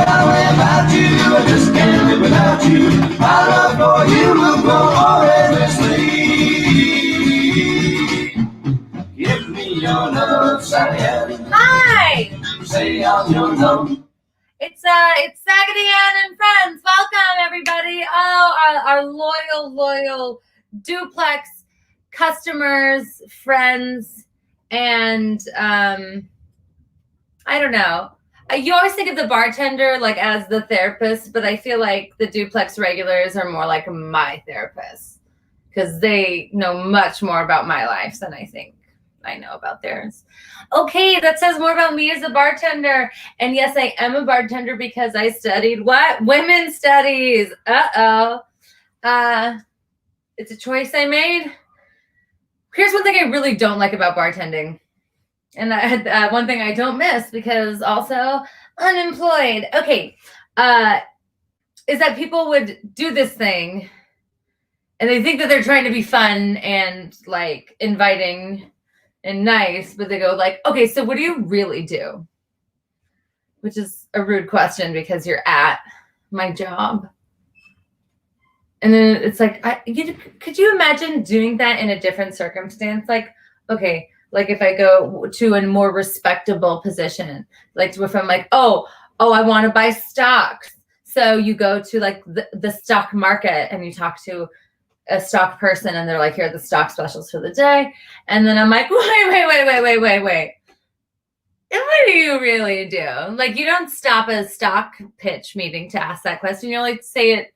got a way about you, I just can't live without you. My love for you will grow endlessly. Give me your love, Saggety. Hi! Say I'm your love. It's Saggety and friends. Welcome, everybody. Oh, our loyal duplex customers, friends, and I don't know. You always think of the bartender like as the therapist, but I feel like the duplex regulars are more like my therapists because they know much more about my life than I think I know about theirs. Okay, that says more about me as a bartender. And yes, I am a bartender because I studied what? Women's studies. It's a choice I made. Here's one thing I really don't like about bartending. And I had one thing I don't miss because also unemployed. Okay, is that people would do this thing and they think that they're trying to be fun and like inviting and nice, but they go like, okay, so what do you really do? Which is a rude question because you're at my job. And then it's like, could you imagine doing that in a different circumstance? Like, okay, like if I go to a more respectable position, like if I'm like, oh, I want to buy stocks. So you go to like the stock market and you talk to a stock person and they're like, here are the stock specials for the day. And then I'm like, wait. And what do you really do? Like, you don't stop a stock pitch meeting to ask that question. You like say it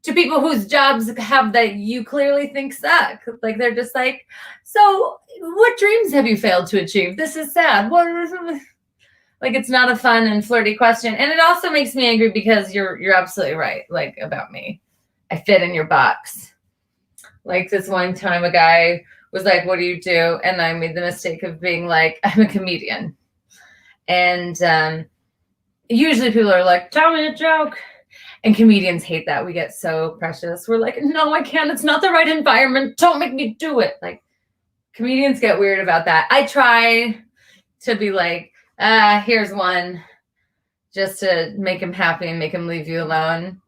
to people whose jobs have that you clearly think suck. Like, they're just like, so what dreams have you failed to achieve? This is sad. Like, it's not a fun and flirty question. And it also makes me angry because you're absolutely right, like, about me. I fit in your box. Like this one time a guy was like, what do you do? And I made the mistake of being like, I'm a comedian. And usually people are like, tell me a joke. And comedians hate that. We get so precious. We're like, no, I can't. It's not the right environment. Don't make me do it. Like, comedians get weird about that. I try to be like, here's one just to make him happy and make him leave you alone.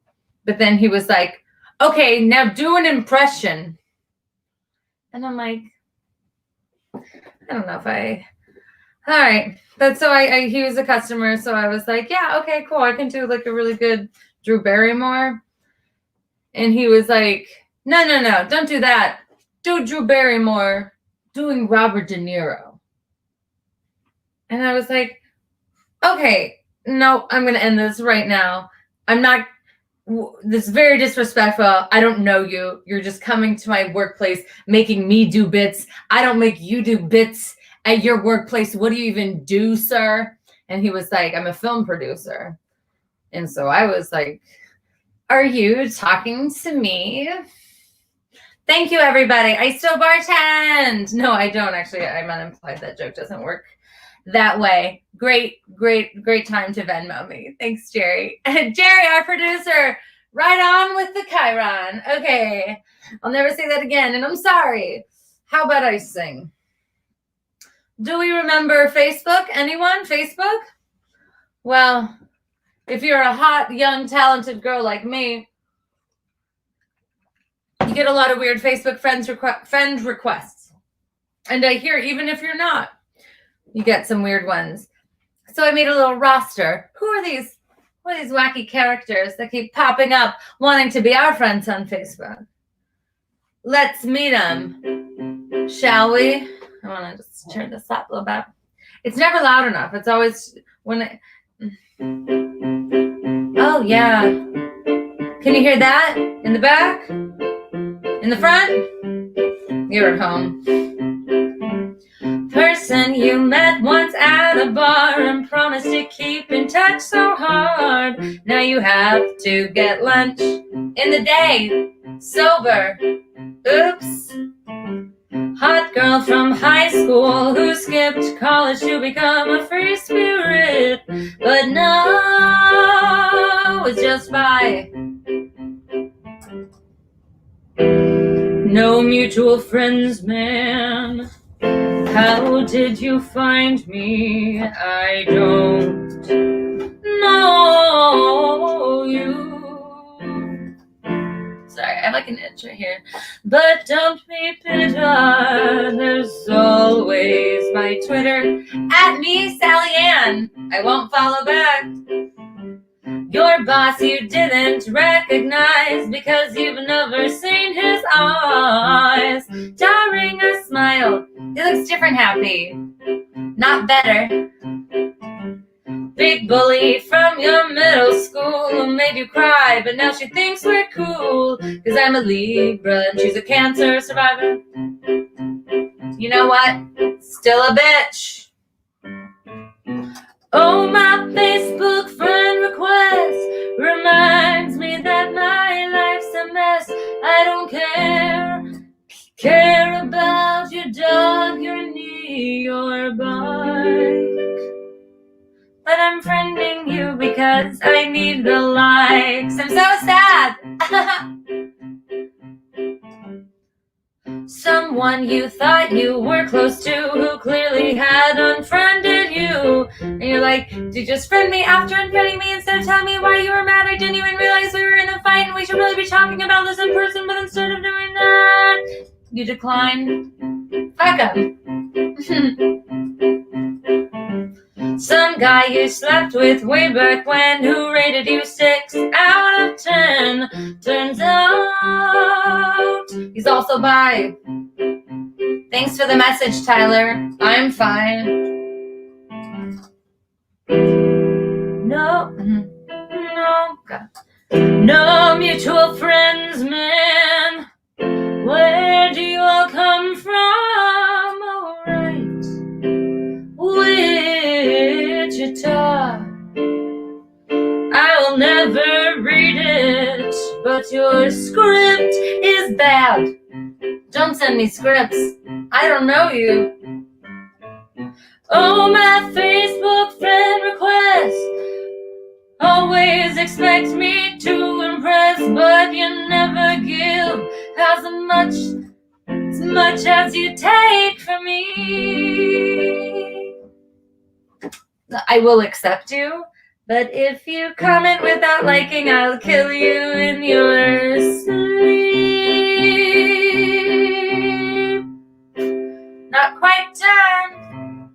But then he was like, okay, now do an impression. And I'm like, I don't know if all right. But so he was a customer. So I was like, yeah, okay, cool. I can do like a really good Drew Barrymore. And he was like, no, don't do that. Do Drew Barrymore doing Robert De Niro. And I was like, okay, no, I'm going to end this right now. This is very disrespectful. I don't know you. You're just coming to my workplace, making me do bits. I don't make you do bits at your workplace. What do you even do, sir? And he was like, I'm a film producer. And so I was like, are you talking to me? Thank you, everybody. I still bartend. No, I don't actually. I'm unemployed. That joke doesn't work that way. Great time to Venmo me. Thanks, Jerry. Jerry, our producer, right on with the Chiron. Okay, I'll never say that again, and I'm sorry. How about I sing? Do we remember Facebook? Anyone? Facebook? Well, if you're a hot, young, talented girl like me, you get a lot of weird Facebook friend requests. And I hear even if you're not, you get some weird ones. So I made a little roster. Who are these wacky characters that keep popping up wanting to be our friends on Facebook? Let's meet them, shall we? I want to just turn this up a little bit. It's never loud enough. It's always oh, yeah. Can you hear that? In the back? In the front? You're at home. Person you met once at a bar and promised to keep in touch so hard. Now you have to get lunch in the day, sober. Oops. Hot girl from high school who skipped college to become a free spirit. But no, it's just by no mutual friends, man. How did you find me? I don't know you. Sorry, I have like an itch right here. But don't be bitter. There's always my Twitter at me, Sally Ann. I won't follow back. Your boss you didn't recognize because you've never seen his eyes. Jarring a smile. He looks different happy. Not better. Big bully from your middle school who made you cry, but now she thinks we're cool. Cause I'm a Libra and she's a Cancer survivor. You know what? Still a bitch. Oh, my Facebook friend request reminds me that my life's a mess. I don't care about your dog, your knee, your bike. But I'm friending you because I need the likes. I'm so sad. Someone you thought you were close to who clearly had unfriended you. And you're like, did you just friend me after unfriending me instead of telling me why you were mad? I didn't even realize we were in a fight and we should really be talking about this in person. But instead of doing that, you declined. Fuck him. Some guy you slept with way back when who rated you 6 out of 10. Turns out he's also bi. Thanks for the message, Tyler. I'm fine. No mutual friends, man. Where do you all come from? Alright. Wichita. I will never read it, but your script is bad. Don't send me scripts. I don't know you. Oh, my Facebook friend request. Always expect me to impress, but you never give as much as you take from me. I will accept you, but if you comment without liking, I'll kill you in your sleep. Not quite done.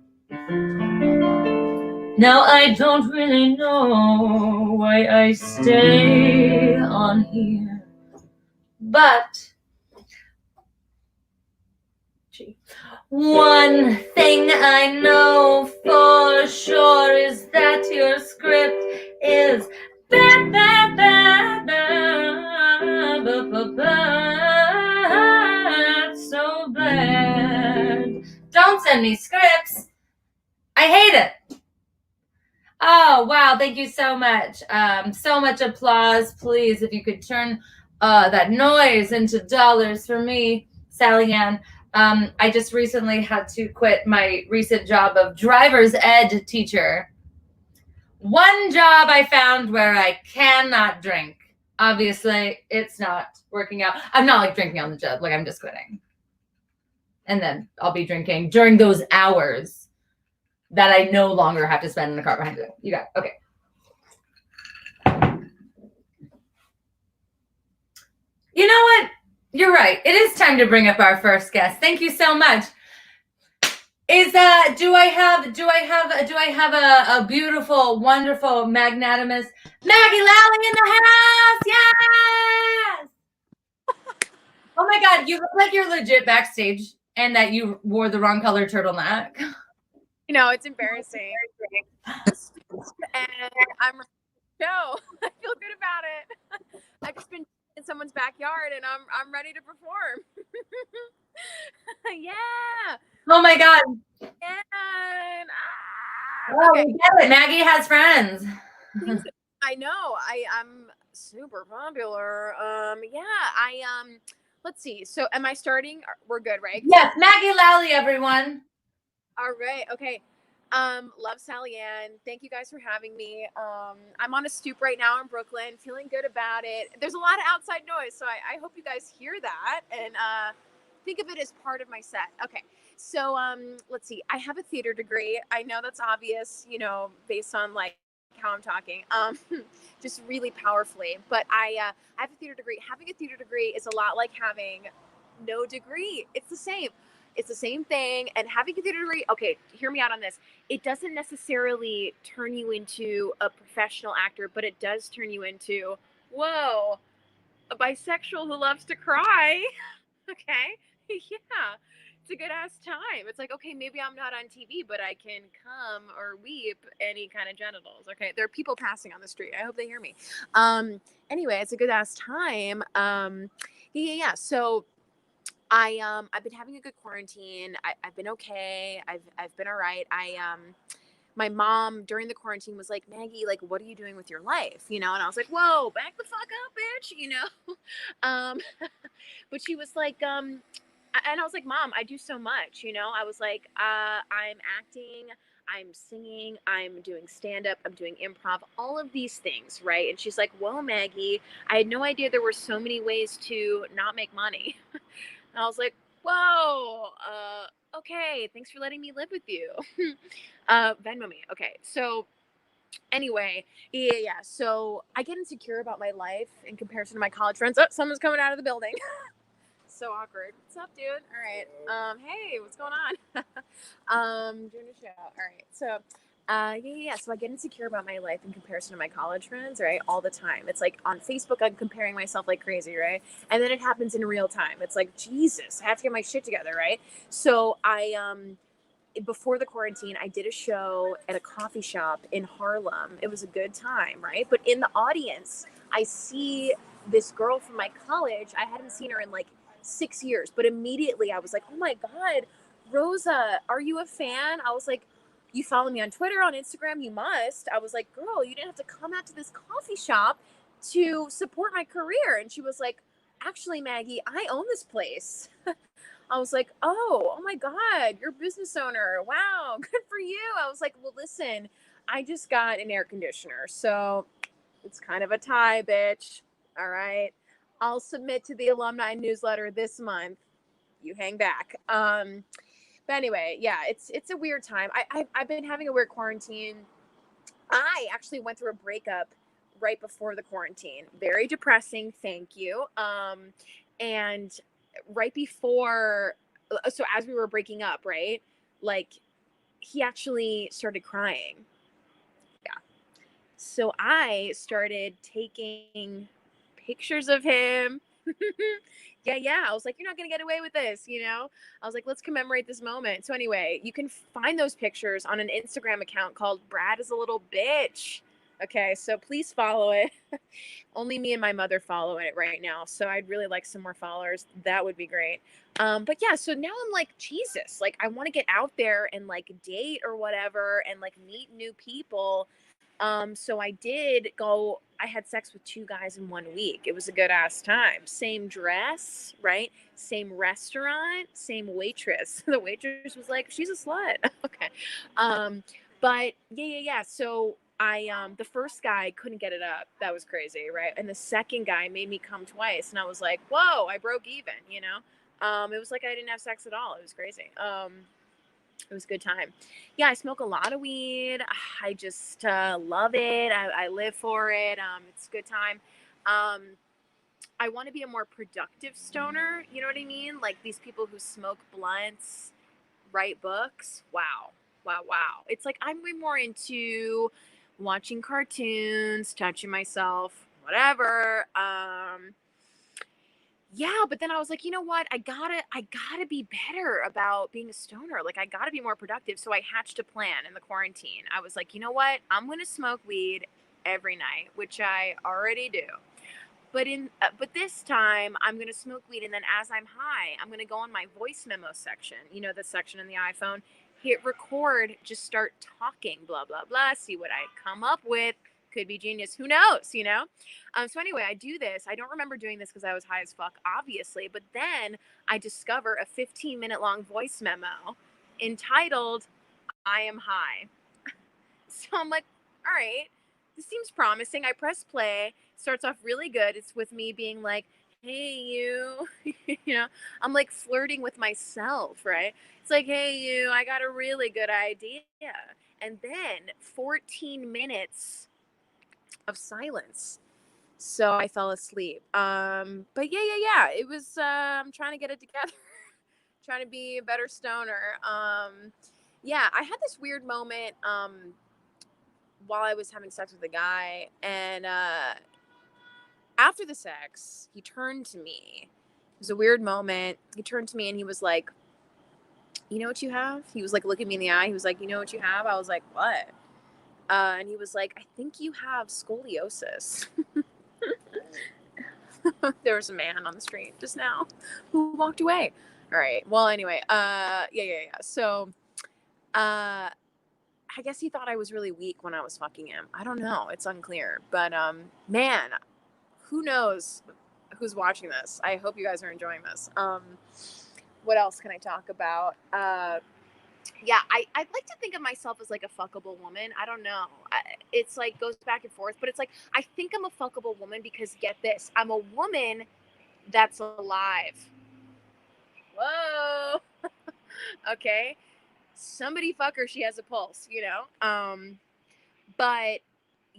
Now I don't really know why I stay on here, but one thing I know for sure is that your script is bad, bad, bad, bad, bad, bad, bad, so bad. Don't send me scripts. I hate it. Oh, wow. Thank you so much. So much applause. Please, if you could turn that noise into dollars for me, Sally Ann. I just recently had to quit my recent job of driver's ed teacher. One job I found where I cannot drink. Obviously, it's not working out. I'm not like drinking on the job. Like I'm just quitting. And then I'll be drinking during those hours that I no longer have to spend in the car behind you. You got it. Okay. You know what? You're right. It is time to bring up our first guest. Thank you so much. Do I have a beautiful, wonderful, magnanimous Maggie Lalley in the house? Yes! Oh my God, you look like you're legit backstage and that you wore the wrong color turtleneck. You know, it's embarrassing. And I'm ready to go. I feel good about it. I've just been in someone's backyard and I'm ready to perform. Yeah. Oh my God. And, Okay. We get it. Maggie has friends. I know. I'm super popular. Let's see. So am I starting? We're good, right? Yes, Maggie Lalley, everyone. All right. Okay. Love Sally Ann. Thank you guys for having me. I'm on a stoop right now in Brooklyn, feeling good about it. There's a lot of outside noise, so I hope you guys hear that and think of it as part of my set. Okay. So let's see. I have a theater degree. I know that's obvious, you know, based on like how I'm talking, just really powerfully. But I have a theater degree. Having a theater degree is a lot like having no degree. It's the same. It's the same thing. And having a theater degree, okay, hear me out on this. It doesn't necessarily turn you into a professional actor, but it does turn you into, whoa, a bisexual who loves to cry. Okay. Yeah. It's a good ass time. It's like, okay, maybe I'm not on TV, but I can come or weep any kind of genitals. Okay. There are people passing on the street. I hope they hear me. Anyway, it's a good ass time. Yeah. So I've been having a good quarantine. I've been okay. I've been all right. My mom during the quarantine was like, Maggie, like, what are you doing with your life? And I was like, whoa, back the fuck up, bitch, um, but she was like, and I was like, Mom, I do so much, I was like, I'm acting, I'm singing, I'm doing stand-up, I'm doing improv, all of these things, right? And she's like, whoa, Maggie, I had no idea there were so many ways to not make money. And I was like, whoa, okay, thanks for letting me live with you. Venmo me. Okay, so anyway, yeah. So I get insecure about my life in comparison to my college friends. Oh, someone's coming out of the building. So awkward. What's up, dude? All right. Hey, what's going on? Doing a show. All right. So, yeah. So I get insecure about my life in comparison to my college friends, right? All the time. It's like on Facebook, I'm comparing myself like crazy, right? And then it happens in real time. It's like, Jesus, I have to get my shit together, right? So before the quarantine, I did a show at a coffee shop in Harlem. It was a good time, right? But in the audience, I see this girl from my college. I hadn't seen her in like 6 years, but immediately I was like, oh my God, Rosa, are you a fan? I was like, you follow me on Twitter, on Instagram? You must. I was like, girl, you didn't have to come out to this coffee shop to support my career. And she was like, actually, Maggie, I own this place. I was like, oh my God, you're a business owner. Wow, good for you. I was like, well, listen, I just got an air conditioner. So it's kind of a tie, bitch. All right. I'll submit to the alumni newsletter this month. You hang back. But anyway, yeah, it's a weird time. I've been having a weird quarantine. I actually went through a breakup right before the quarantine. Very depressing. Thank you. And right before, so as we were breaking up, right? Like he actually started crying. Yeah. So I started taking pictures of him. Yeah. I was like, you're not going to get away with this, I was like, let's commemorate this moment. So anyway, you can find those pictures on an Instagram account called Brad is a Little Bitch. Okay, so please follow it. Only me and my mother follow it right now. So I'd really like some more followers. That would be great. But yeah, so now I'm like, Jesus, like I want to get out there and like date or whatever and like meet new people. So I did go, I had sex with 2 guys in 1 week. It was a good ass time. Same dress, right? Same restaurant, same waitress. The waitress was like, she's a slut. Okay. But yeah. So the first guy couldn't get it up. That was crazy, right? And the second guy made me come twice. And I was like, whoa, I broke even, It was like I didn't have sex at all. It was crazy. It was a good time. Yeah, I smoke a lot of weed. I just love it. I live for it. It's a good time. I want to be a more productive stoner. You know what I mean? Like these people who smoke blunts, write books. Wow. It's like I'm way more into watching cartoons, touching myself, whatever. Yeah, but then I was like, you know what? I gotta be better about being a stoner. Like I gotta be more productive. So I hatched a plan in the quarantine. I was like, you know what? I'm gonna smoke weed every night, which I already do. But this time I'm gonna smoke weed, and then as I'm high, I'm gonna go on my voice memo section. The section in the iPhone. Hit record, just start talking, blah blah blah. See what I come up with. Could be genius. Who knows? So anyway, I do this. I don't remember doing this because I was high as fuck, obviously. But then I discover a 15-minute long voice memo entitled "I am high." So I'm like, all right, this seems promising. I press play. Starts off really good. It's with me being like, hey, you, you know, I'm like flirting with myself, right? It's like, hey, you, I got a really good idea. And then 14 minutes of silence. So I fell asleep. But yeah. It was, I'm trying to get it together, trying to be a better stoner. Yeah, I had this weird moment, while I was having sex with a guy, and, after the sex, he turned to me. It was a weird moment. He turned to me and he was like, you know what you have? He was like, looking me in the eye. He was like, you know what you have? I was like, what? And he was like, I think you have scoliosis. There was a man on the street just now who walked away. All right. Well, anyway, yeah. So, I guess he thought I was really weak when I was fucking him. I don't know. It's unclear. But, man, who knows who's watching this? I hope you guys are enjoying this. What else can I talk about? Yeah, I'd like to think of myself as like a fuckable woman. I don't know. It's like goes back and forth, but it's like I think I'm a fuckable woman because get this, I'm a woman that's alive. Whoa. Okay. Somebody fuck her, she has a pulse, you know? But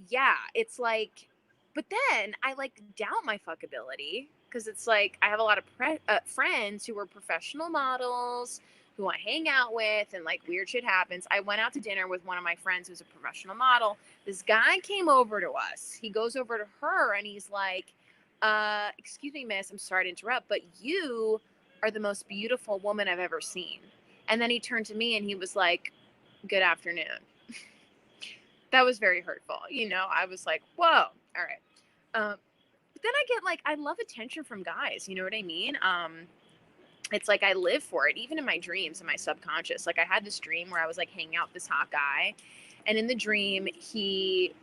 yeah, it's like, but then I like doubt my fuckability because it's like I have a lot of friends who are professional models who I hang out with and like weird shit happens. I went out to dinner with one of my friends who's a professional model. This guy came over to us. He goes over to her and he's like, excuse me, miss, I'm sorry to interrupt, but you are the most beautiful woman I've ever seen. And then he turned to me and he was like, good afternoon. That was very hurtful. You know, I was like, whoa, all right. But then I get like, I love attention from guys. You know what I mean? It's like I live for it, even in my dreams, in my subconscious. Like I had this dream where I was like hanging out with this hot guy. And in the dream, he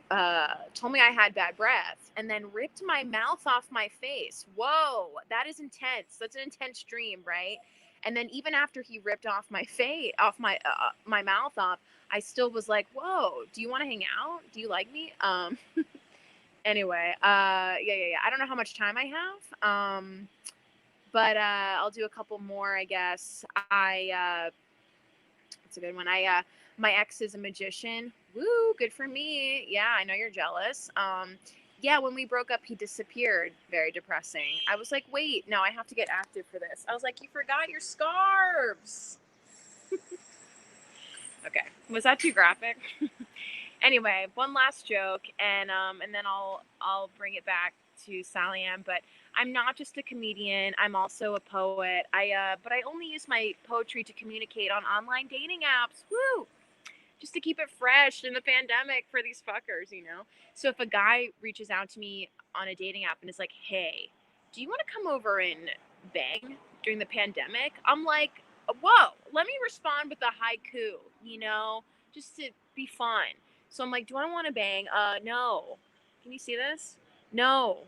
told me I had bad breath and then ripped my mouth off my face. Whoa, that is intense. That's an intense dream, right? And then even after he ripped off my face, off my mouth off, I still was like, whoa, do you want to hang out? Do you like me? Anyway, yeah. I don't know how much time I have. But I'll do a couple more, I guess. It's a good one. My ex is a magician. Woo, good for me. Yeah, I know you're jealous. Yeah, when we broke up, he disappeared. Very depressing. I was like, wait, no, I have to get active for this. I was like, you forgot your scarves. Okay, was that too graphic? Anyway, one last joke, and then I'll bring it back to Sally Ann. But I'm not just a comedian. I'm also a poet. But I only use my poetry to communicate on online dating apps. Woo! Just to keep it fresh in the pandemic for these fuckers, you know? So if a guy reaches out to me on a dating app and is like, hey, do you want to come over and bang during the pandemic? I'm like, whoa, let me respond with a haiku, you know, just to be fun. So I'm like, do I want to bang? No. Can you see this? No.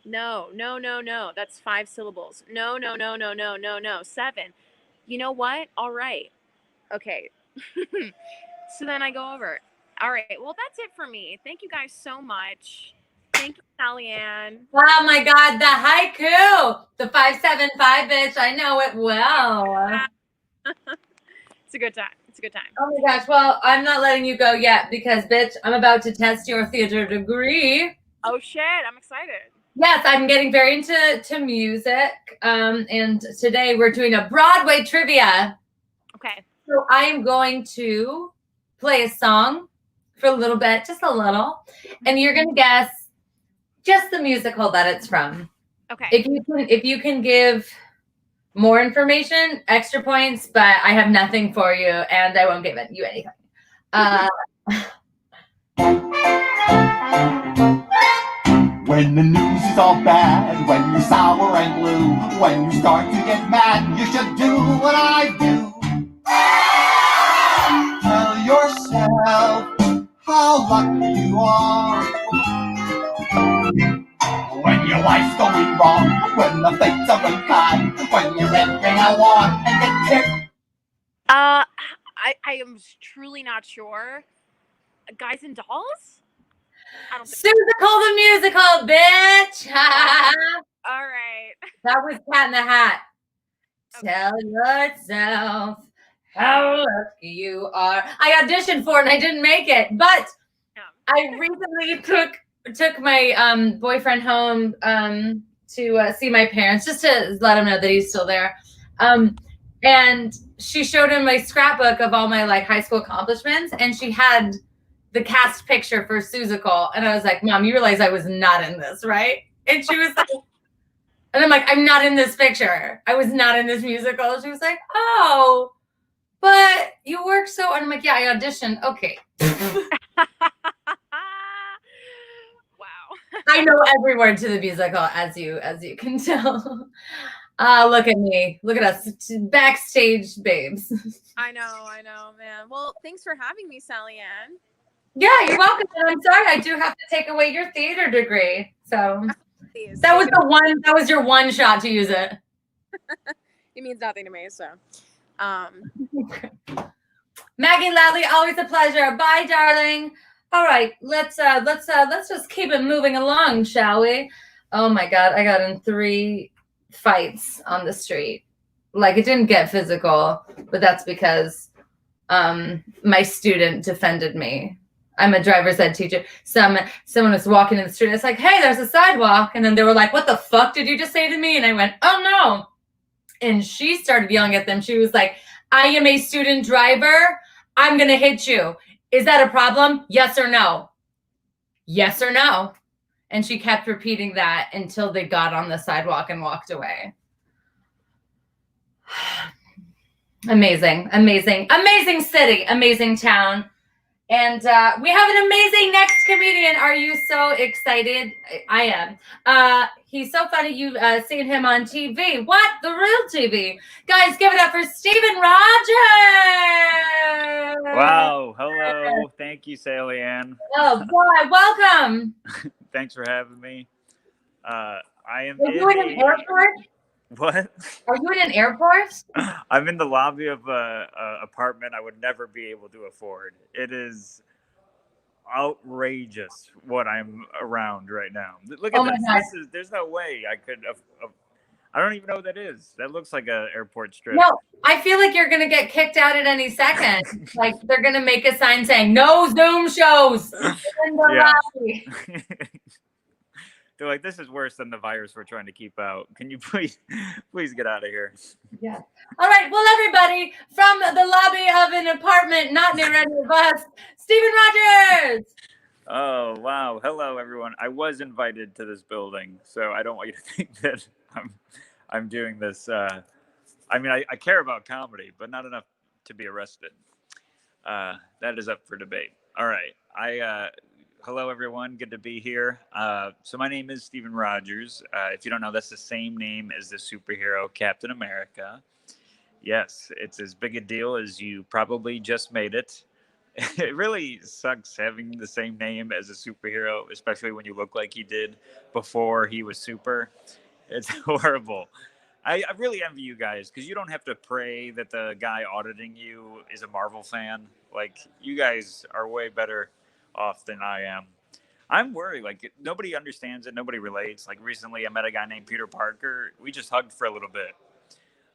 That's 5 syllables. No. 7. You know what? All right. Okay. So then I go over. All right. Well, that's it for me. Thank you guys so much. Thank you, Sally Ann. Oh my God, the haiku, the 575, bitch. I know it well. It's a good time. Oh my gosh. Well, I'm not letting you go yet because, bitch, I'm about to test your theater degree. Oh shit! I'm excited. Yes, I'm getting very into music. And today we're doing a Broadway trivia. Okay. So I am going to play a song for a little bit, just a little, and you're gonna guess just the musical that it's from. Okay. If you can give more information, extra points, but I have nothing for you, and I won't give you anything. When the news is all bad, when you're sour and blue, when you start to get mad, you should do what I do. Tell yourself how lucky you are. When your life's going wrong, when the fates are unkind, when you're everything I want and get kicked. I am truly not sure. Guys and Dolls? I don't think Susical the musical, bitch. All right. That was Cat in the Hat. Okay. Tell yourself how lucky you are. I auditioned for it and I didn't make it, but Yeah. I recently took my boyfriend home to see my parents, just to let him know that he's still there. And she showed him my scrapbook of all my like high school accomplishments, and she had the cast picture for Seussical, and I was like, "Mom, you realize I was not in this, right?" And she was like, and I'm like, "I'm not in this picture. I was not in this musical." She was like, "Oh, but you work so," and I'm like, "Yeah, I auditioned." Okay. Wow. I know every word to the musical, as you can tell. Look at me. Look at us, backstage babes. I know, man. Well, thanks for having me, Sally Ann. Yeah, you're welcome. And I'm sorry, I do have to take away your theater degree. So Please. that was your one shot to use it. It means nothing to me, so. Maggie Lalley, always a pleasure. Bye, darling. All right, let's just keep it moving along, shall we? Oh my God, I got in 3 fights on the street. Like, it didn't get physical, but that's because my student defended me. I'm a driver's ed teacher. Someone was walking in the street. It's like, hey, there's a sidewalk. And then they were like, what the fuck did you just say to me? And I went, oh no. And she started yelling at them. She was like, I am a student driver. I'm going to hit you. Is that a problem? Yes or no? Yes or no? And she kept repeating that until they got on the sidewalk and walked away. Amazing, amazing, amazing city, amazing town. And we have an amazing next comedian. Are you so excited? I am. He's so funny. You've seen him on TV. What? The real TV. Guys, give it up for Stephen Rogers. Wow. Hello. Thank you, Sally Ann. Oh, boy. Welcome. Thanks for having me. I am Are you in an airport? What? Are you in an airport? I'm in the lobby of an apartment I would never be able to afford. It is outrageous what I'm around right now. Look at this. There's no way I could. I don't even know what that is. That looks like an airport strip. No, I feel like you're gonna get kicked out at any second. Like they're gonna make a sign saying "No Zoom shows in the lobby." They're like, this is worse than the virus we're trying to keep out. Can you please get out of here? Yeah. All right. Well, everybody, from the lobby of an apartment not near any of us, Stephen Rogers. Oh, wow. Hello, everyone. I was invited to this building, so I don't want you to think that I'm doing this. I mean, I care about comedy, but not enough to be arrested. That is up for debate. All right. Hello, everyone. Good to be here. So my name is Stephen Rogers. If you don't know, that's the same name as the superhero Captain America. Yes, it's as big a deal as you probably just made it. It really sucks having the same name as a superhero, especially when you look like he did before he was super. It's horrible. I really envy you guys because you don't have to pray that the guy auditing you is a Marvel fan. Like, you guys are way better off than I am. I'm worried. Like, nobody understands it. Nobody relates. Like, recently I met a guy named Peter Parker. We just hugged for a little bit.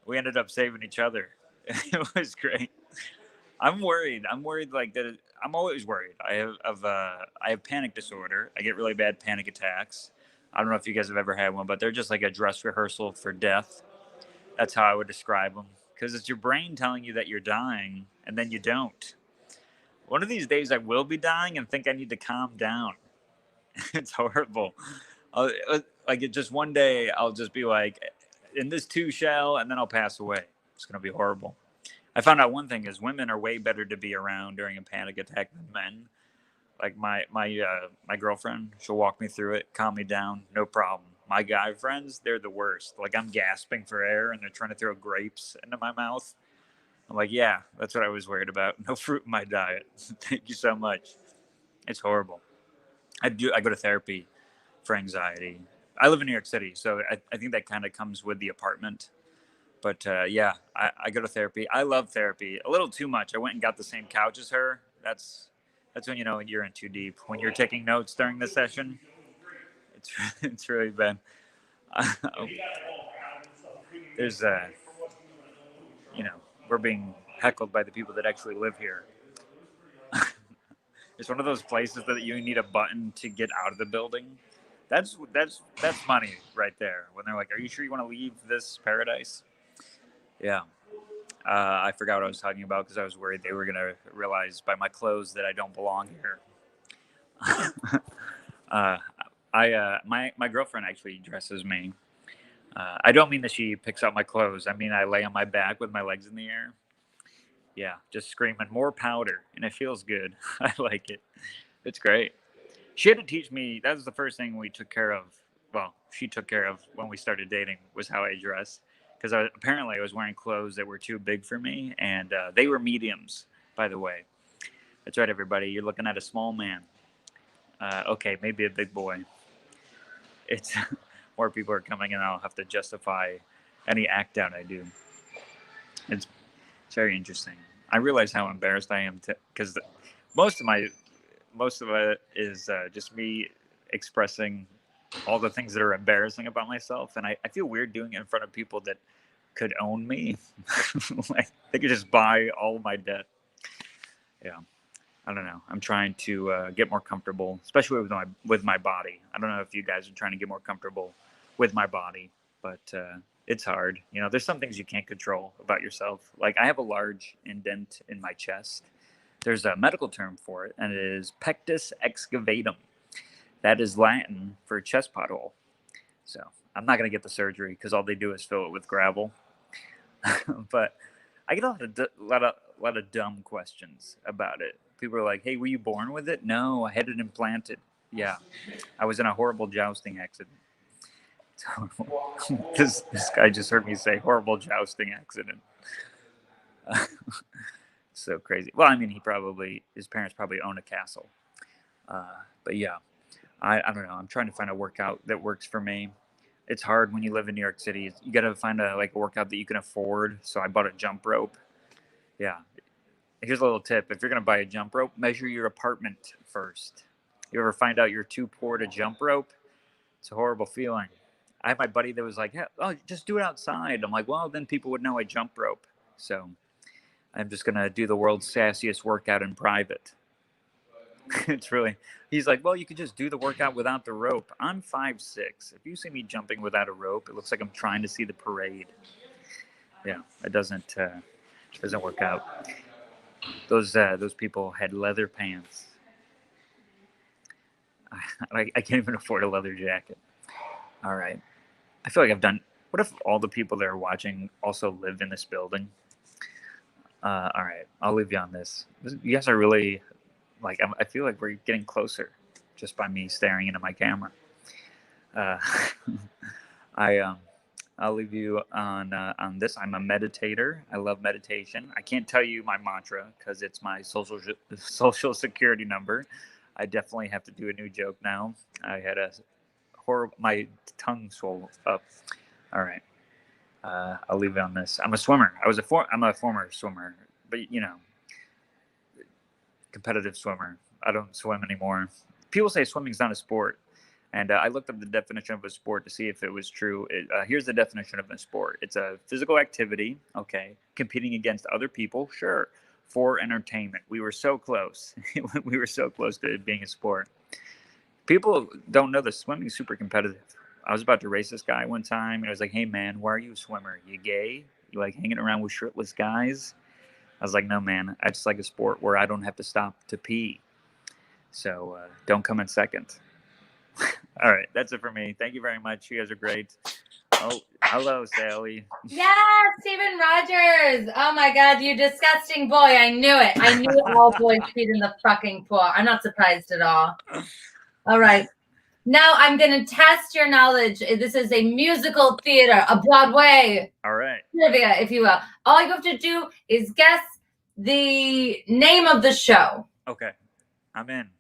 We ended up saving each other. It was great. I'm worried. Like that. I'm always worried. I have panic disorder. I get really bad panic attacks. I don't know if you guys have ever had one, but they're just like a dress rehearsal for death. That's how I would describe them. Because it's your brain telling you that you're dying, and then you don't. One of these days I will be dying and think I need to calm down. It's horrible. Just one day I'll just be like, in this too shall, and then I'll pass away. It's going to be horrible. I found out one thing is women are way better to be around during a panic attack than men. Like my girlfriend, she'll walk me through it, calm me down, no problem. My guy friends, they're the worst. Like, I'm gasping for air and they're trying to throw grapes into my mouth. I'm like, yeah, that's what I was worried about. No fruit in my diet. Thank you so much. It's horrible. I go to therapy for anxiety. I live in New York City, so I think that kind of comes with the apartment. But yeah, I go to therapy. I love therapy a little too much. I went and got the same couch as her. That's when you know you're in too deep. When you're taking notes during the session, it's really bad. There's we're being heckled by the people that actually live here. It's one of those places that you need a button to get out of the building. That's money right there. When they're like, "Are you sure you want to leave this paradise?" Yeah. I forgot what I was talking about because I was worried they were gonna realize by my clothes that I don't belong here. My girlfriend actually dresses me. I don't mean that she picks out my clothes. I mean I lay on my back with my legs in the air. Yeah, just screaming more powder, and it feels good. I like it. It's great. She had to teach me. That was the first thing we took care of. Well, she took care of when we started dating was how I dress, because apparently I was wearing clothes that were too big for me, and they were mediums, by the way. That's right, everybody. You're looking at a small man. Okay, maybe a big boy. It's more people are coming, and I'll have to justify any act out I do. It's very interesting. I realize how embarrassed I am because most of it is just me expressing all the things that are embarrassing about myself, and I feel weird doing it in front of people that could own me. Like they could just buy all my debt. Yeah, I don't know. I'm trying to get more comfortable, especially with my body. I don't know if you guys are trying to get more comfortable with my body, but it's hard. There's some things you can't control about yourself. Like I have a large indent in my chest. There's a medical term for it, and it is pectus excavatum. That is Latin for chest pothole. So I'm not going to get the surgery because all they do is fill it with gravel. But I get a lot of dumb questions about it. People are like, "Hey, were you born with it?" No, I had it implanted. Yeah, I was in a horrible jousting accident. This guy just heard me say horrible jousting accident. So crazy. Well, I mean, his parents probably own a castle. But yeah, I don't know. I'm trying to find a workout that works for me. It's hard when you live in New York City. You got to find a workout that you can afford. So I bought a jump rope. Yeah. Here's a little tip. If you're going to buy a jump rope, measure your apartment first. You ever find out you're too poor to jump rope? It's a horrible feeling. I had my buddy that was like, "Yeah, oh, just do it outside." I'm like, well, then people would know I jump rope. So I'm just going to do the world's sassiest workout in private. He's like, well, you could just do the workout without the rope. I'm 5'6". If you see me jumping without a rope, it looks like I'm trying to see the parade. Yeah, it doesn't work out. Those people had leather pants. I can't even afford a leather jacket. All right. I feel like I've done. What if all the people that are watching also live in this building? All right. I'll leave you on this. You guys are really I feel like we're getting closer just by me staring into my camera. I'll leave you on this. I'm a meditator. I love meditation. I can't tell you my mantra because it's my social security number. I definitely have to do a new joke now. I had my tongue swelled up. All right. I'll leave it on this. I'm a swimmer. I'm a former swimmer, but competitive swimmer. I don't swim anymore. People say swimming's not a sport. And I looked up the definition of a sport to see if it was true. Here's the definition of a sport. It's a physical activity, okay, competing against other people, sure, for entertainment. We were so close. We were so close to it being a sport. People don't know that swimming is super competitive. I was about to race this guy one time, and I was like, hey, man, why are you a swimmer? You gay? You like hanging around with shirtless guys? I was like, no, man, I just like a sport where I don't have to stop to pee. So don't come in second. All right, that's it for me. Thank you very much. You guys are great. Oh, hello, Sally. Yeah, Stephen Rogers. Oh my God, you disgusting boy. I knew it. I knew all boys peed in the fucking pool. I'm not surprised at all. All right. Now I'm going to test your knowledge. This is a musical theater, a Broadway All right. trivia, if you will. All you have to do is guess the name of the show. Okay, I'm in.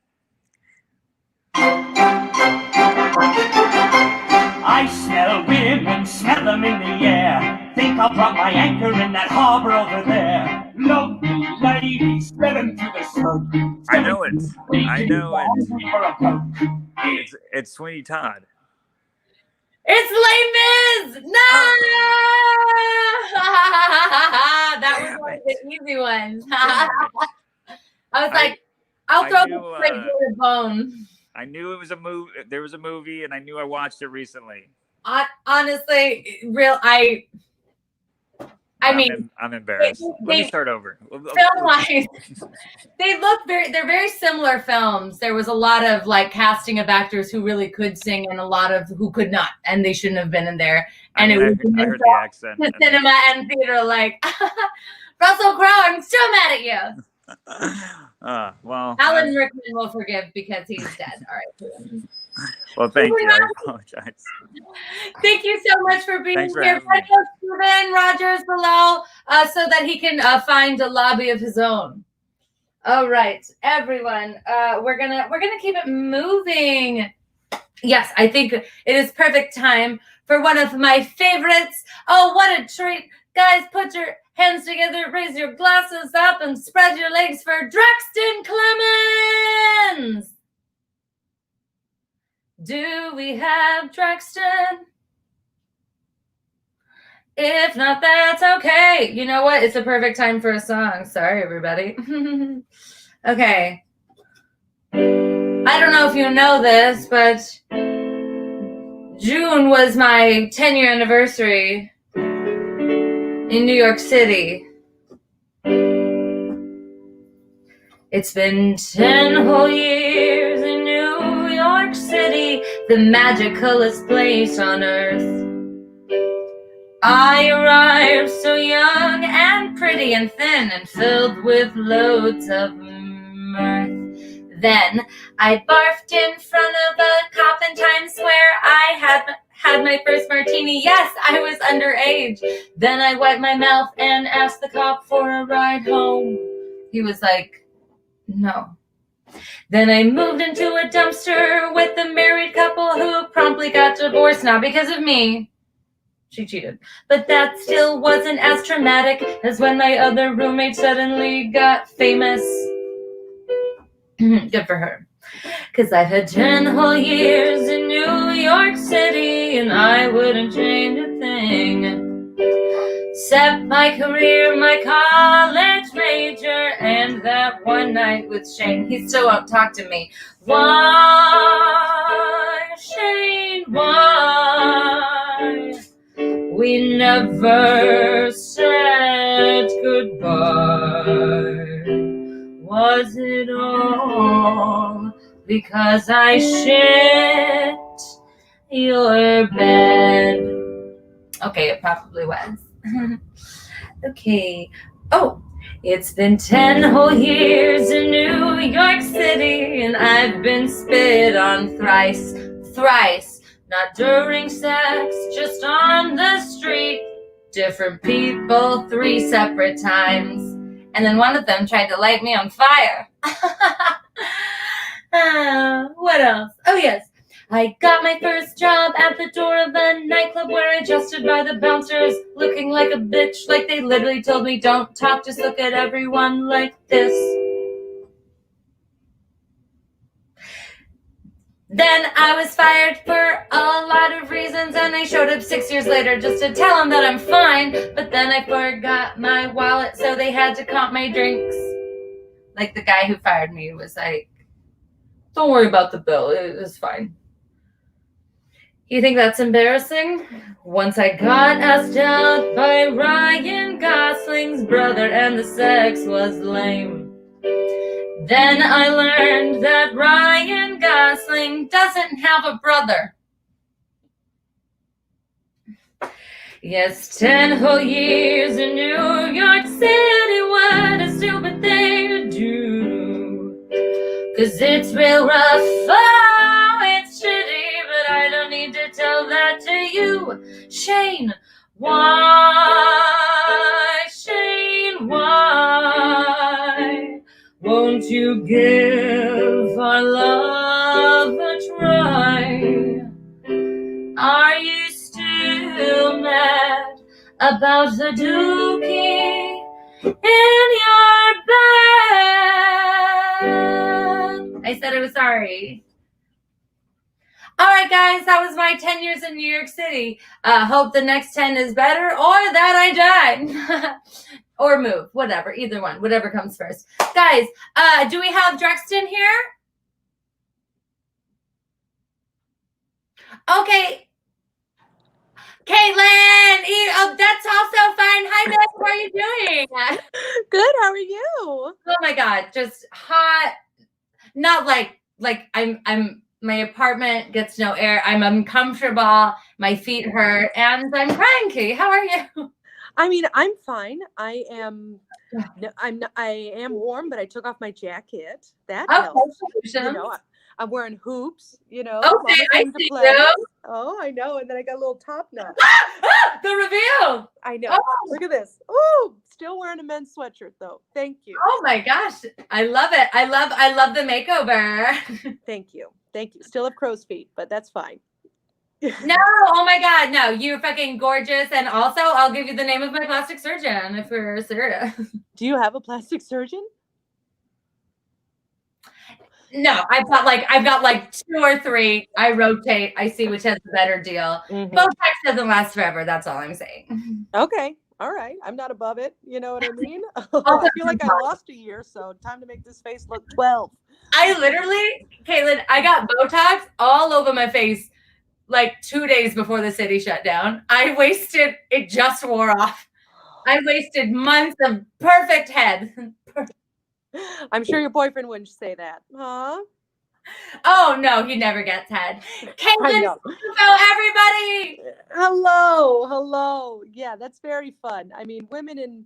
I smell women, smell them in the air. Think I'll drop my anchor in that harbor over there. Lovely ladies, spreading through the smoke. I know it. I know it. It's Sweeney Todd. It's Les Mis! No! That was one of the easy ones. I was like, I'll throw the straight to the bone. I knew it was a movie. There was a movie, and I knew I watched it recently. Honestly, I'm embarrassed. Let me start over. Film-wise, they're very similar films. There was a lot of like casting of actors who really could sing and a lot of who could not, and they shouldn't have been in there. And I heard the accent. The cinema and theater, like Russell Crowe, I'm still mad at you. Well, Alan Rickman will forgive because he's dead. All right. Well, thank you. I apologize. Thank you so much for being Thanks for here. having me. Steven Rogers below, so that he can find a lobby of his own. All right, everyone. We're gonna keep it moving. Yes, I think it is perfect time for one of my favorites. Oh, what a treat. Guys, put your hands together, raise your glasses up, and spread your legs for Drexton Clemons. Do we have Drexton? If not, that's okay. You know what? It's a perfect time for a song. Sorry, everybody. Okay. I don't know if you know this, but June was my 10-year anniversary in New York City. It's been 10 whole years in New York City, the magicalest place on earth. I arrived so young and pretty and thin and filled with loads of mirth. Then I barfed in front of a cop in Times Square. I had my first martini. Yes, I was underage. Then I wiped my mouth and asked the cop for a ride home. He was like, no. Then I moved into a dumpster with a married couple who promptly got divorced, not because of me. She cheated. But that still wasn't as traumatic as when my other roommate suddenly got famous. Good for her. Because I've had 10 whole years in New York City and I wouldn't change a thing. Except my career, my college major, and that one night with Shane. He still won't talk to me. Why, Shane, why? We never said goodbye. Was it all because I shit your bed? Okay, it probably was. Okay. Oh, it's been 10 whole years in New York City, and I've been spit on thrice. Not during sex, just on the street. Different people, 3 separate times. And then one of them tried to light me on fire. What else? Oh, yes. I got my first job at the door of a nightclub where I adjusted by the bouncers, looking like a bitch, like they literally told me, don't talk, just look at everyone like this. Then I was fired for a lot of reasons, and I showed up 6 years later just to tell them that I'm fine, but then I forgot my wallet, so they had to comp my drinks. Like the guy who fired me was like, don't worry about the bill, it was fine. You think that's embarrassing? Once I got asked out by Ryan Gosling's brother and the sex was lame. Then I learned that Ryan Gosling doesn't have a brother. Yes, 10 whole years in New York City, what a stupid thing to do. 'Cause it's real rough, oh, it's shitty, but I don't need to tell that to you. Shane, why? Shane, why? Won't you give our love a try? Are you still mad about the dookie in your bed? I said I was sorry. All right, guys, that was my 10 years in New York City. Hope the next 10 is better or that I die. Or move, whatever, either one, whatever comes first. Guys, do we have Drexton here? Okay. Caitlin, that's also fine. Hi, Meg, how are you doing? Good. How are you? Oh my God, just hot. Not like I'm my apartment gets no air. I'm uncomfortable. My feet hurt, and I'm cranky. How are you? I mean, I'm fine. I am warm, but I took off my jacket. That helps. You know, I'm wearing hoops. You know, okay, I came to see play. you. Oh, I know. And then I got a little top knot. The reveal. I know. Oh. Look at this. Oh, still wearing a men's sweatshirt though. Thank you. Oh my gosh, I love it. I love the makeover. Thank you. Thank you. Still have crow's feet, but that's fine. No, oh my God, no, you're fucking gorgeous. And also, I'll give you the name of my plastic surgeon if we're serious. Do you have a plastic surgeon? No, I've got like 2 or 3. I rotate. I see which has the better deal. Mm-hmm. Botox doesn't last forever. That's all I'm saying. Okay. All right. I'm not above it. You know what I mean? I feel like I lost a year, so time to make this face look 12. I literally, Caitlin, I got Botox all over my face like 2 days before the city shut down. It just wore off. I wasted months of perfect head. I'm sure your boyfriend wouldn't say that, huh? Oh no, he never gets head. Caitlin, everybody. Hello. Yeah, that's very fun. I mean, women in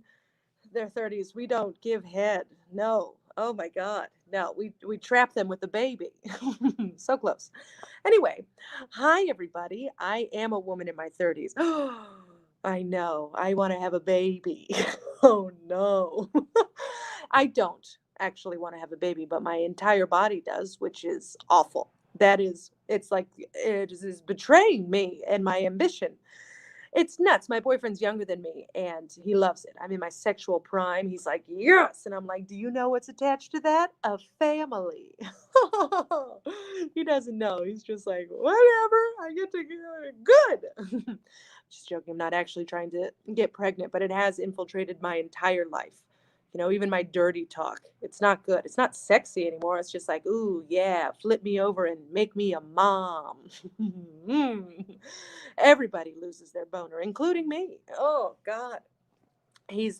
their 30s, we don't give head. No. Oh my God. No, we trap them with a baby. So close. Anyway, hi everybody. I am a woman in my 30s. I know. I want to have a baby. Oh no. I don't actually want to have a baby, but my entire body does, which is awful. It's like it is betraying me and my ambition. It's nuts. My boyfriend's younger than me and he loves it. I'm in my sexual prime. He's like, yes. And I'm like, do you know what's attached to that? A family. He doesn't know. He's just like, whatever. I get to get good. Just joking. I'm not actually trying to get pregnant, but it has infiltrated my entire life. You know, even my dirty talk. It's not good. It's not sexy anymore. It's just like, ooh, yeah, flip me over and make me a mom. Everybody loses their boner, including me. Oh, God. He's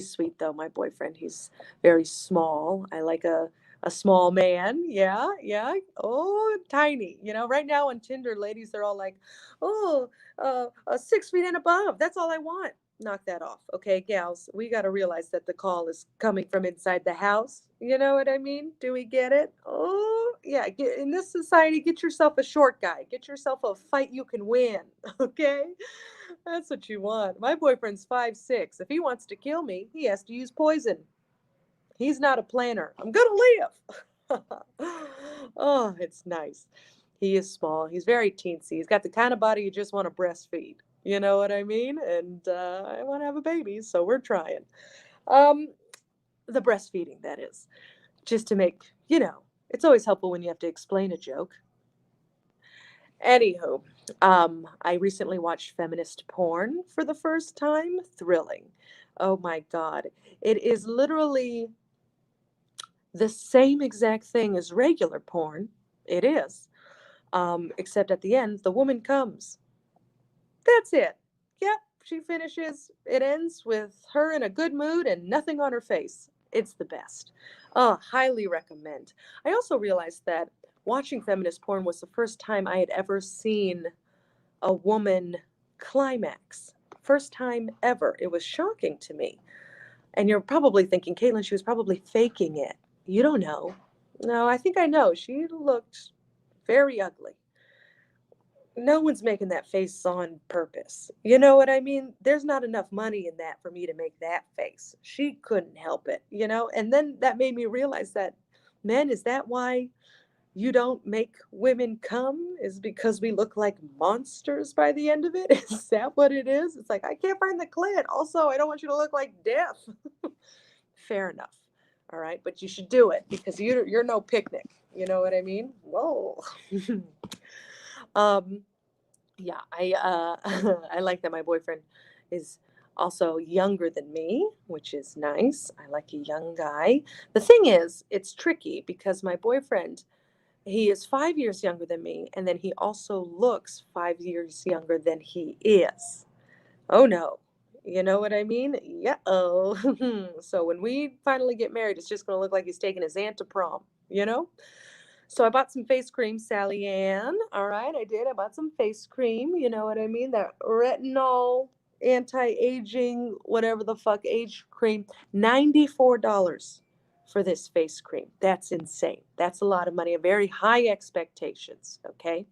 sweet, though, my boyfriend. He's very small. I like a small man. Yeah. Oh, tiny. You know, right now on Tinder, ladies, they're all like, 6 feet and above. That's all I want. Knock that off. Okay, gals, we got to realize that the call is coming from inside the house. You know what I mean? Do we get it? Oh, yeah. In this society, get yourself a short guy. Get yourself a fight you can win. Okay? That's what you want. My boyfriend's 5'6". If he wants to kill me, he has to use poison. He's not a planner. I'm going to live. Oh, it's nice. He is small. He's very teensy. He's got the kind of body you just want to breastfeed. You know what I mean? And I want to have a baby, so we're trying. The breastfeeding, that is. Just to make, it's always helpful when you have to explain a joke. Anywho, I recently watched feminist porn for the first time. Thrilling. Oh my God. It is literally the same exact thing as regular porn. It is. Except at the end, the woman comes. That's it. Yep, she finishes. It ends with her in a good mood and nothing on her face. It's the best. Oh, highly recommend. I also realized that watching feminist porn was the first time I had ever seen a woman climax. First time ever. It was shocking to me. And you're probably thinking, Caitlin, she was probably faking it. You don't know. No, I think I know. She looked very ugly. No one's making that face on purpose. You know what I mean? There's not enough money in that for me to make that face. She couldn't help it, And then that made me realize that, men, is that why you don't make women come? Is because we look like monsters by the end of it? Is that what it is? It's like, I can't find the clit. Also, I don't want you to look like death. Fair enough. All right, but you should do it because you're no picnic. You know what I mean? Whoa. um, yeah, I like that my boyfriend is also younger than me, which is nice. I like a young guy. The thing is, it's tricky because my boyfriend, he is 5 years younger than me, and then he also looks 5 years younger than he is. Oh no. You know what I mean? Yeah. Oh. So when we finally get married, it's just going to look like he's taking his aunt to prom, you know? So I bought some face cream, Sally Ann. All right, I did. I bought some face cream. You know what I mean? That retinol, anti-aging, whatever the fuck age cream. $94 for this face cream. That's insane. That's a lot of money. Very high expectations. Okay.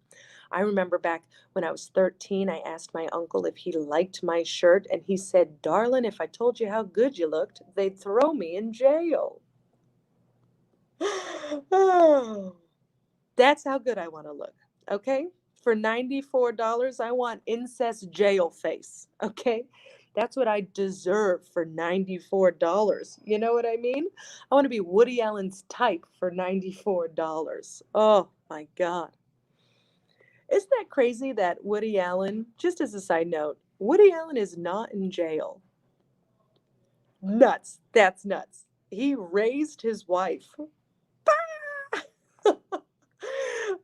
I remember back when I was 13, I asked my uncle if he liked my shirt, and he said, "Darling, if I told you how good you looked, they'd throw me in jail." Oh, that's how good I want to look. Okay? For $94, I want incest jail face. Okay? That's what I deserve for $94. You know what I mean? I want to be Woody Allen's type for $94. Oh my God. Isn't that crazy that Woody Allen, just as a side note, Woody Allen is not in jail? Nuts. That's nuts. He raised his wife.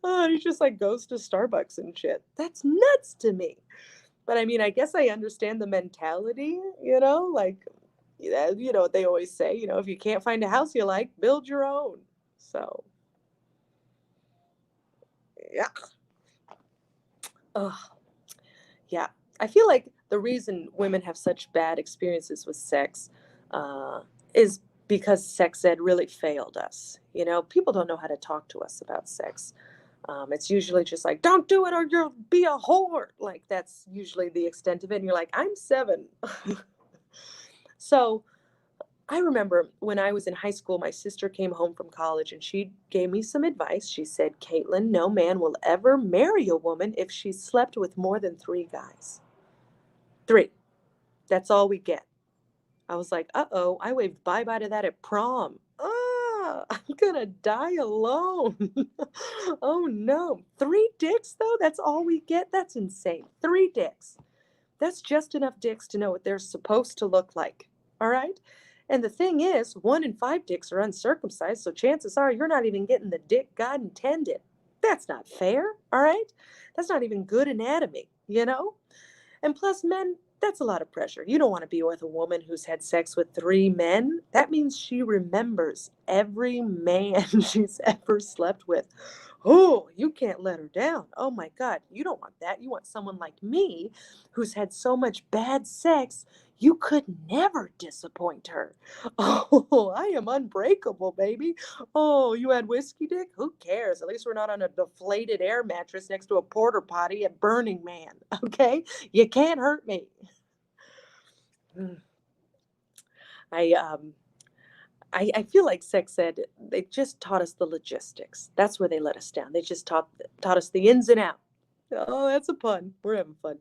Oh, he just like goes to Starbucks and shit. That's nuts to me. But I mean, I guess I understand the mentality, like, what they always say, if you can't find a house you like, build your own. So, yeah. Oh, yeah. I feel like the reason women have such bad experiences with sex is because sex ed really failed us. People don't know how to talk to us about sex. It's usually just like, don't do it or you'll be a whore. Like, that's usually the extent of it. And you're like, I'm 7. So I remember when I was in high school, my sister came home from college and she gave me some advice. She said, "Caitlin, no man will ever marry a woman if she's slept with more than 3 guys. 3. That's all we get." I was like, uh-oh, I waved bye-bye to that at prom. I'm gonna die alone. Oh no. 3 dicks though? That's all we get? That's insane. 3 dicks. That's just enough dicks to know what they're supposed to look like. All right? And the thing is, 1 in 5 dicks are uncircumcised, so chances are you're not even getting the dick God intended. That's not fair, all right? That's not even good anatomy, And plus, men, that's a lot of pressure. You don't want to be with a woman who's had sex with 3 men. That means she remembers every man she's ever slept with. Oh, you can't let her down. Oh my God, you don't want that. You want someone like me who's had so much bad sex, you could never disappoint her. Oh, I am unbreakable, baby. Oh, you had whiskey dick? Who cares? At least we're not on a deflated air mattress next to a porta potty at Burning Man, okay? You can't hurt me. I feel like sex ed, they just taught us the logistics. That's where they let us down. They just taught us the ins and outs. Oh, that's a pun. We're having fun.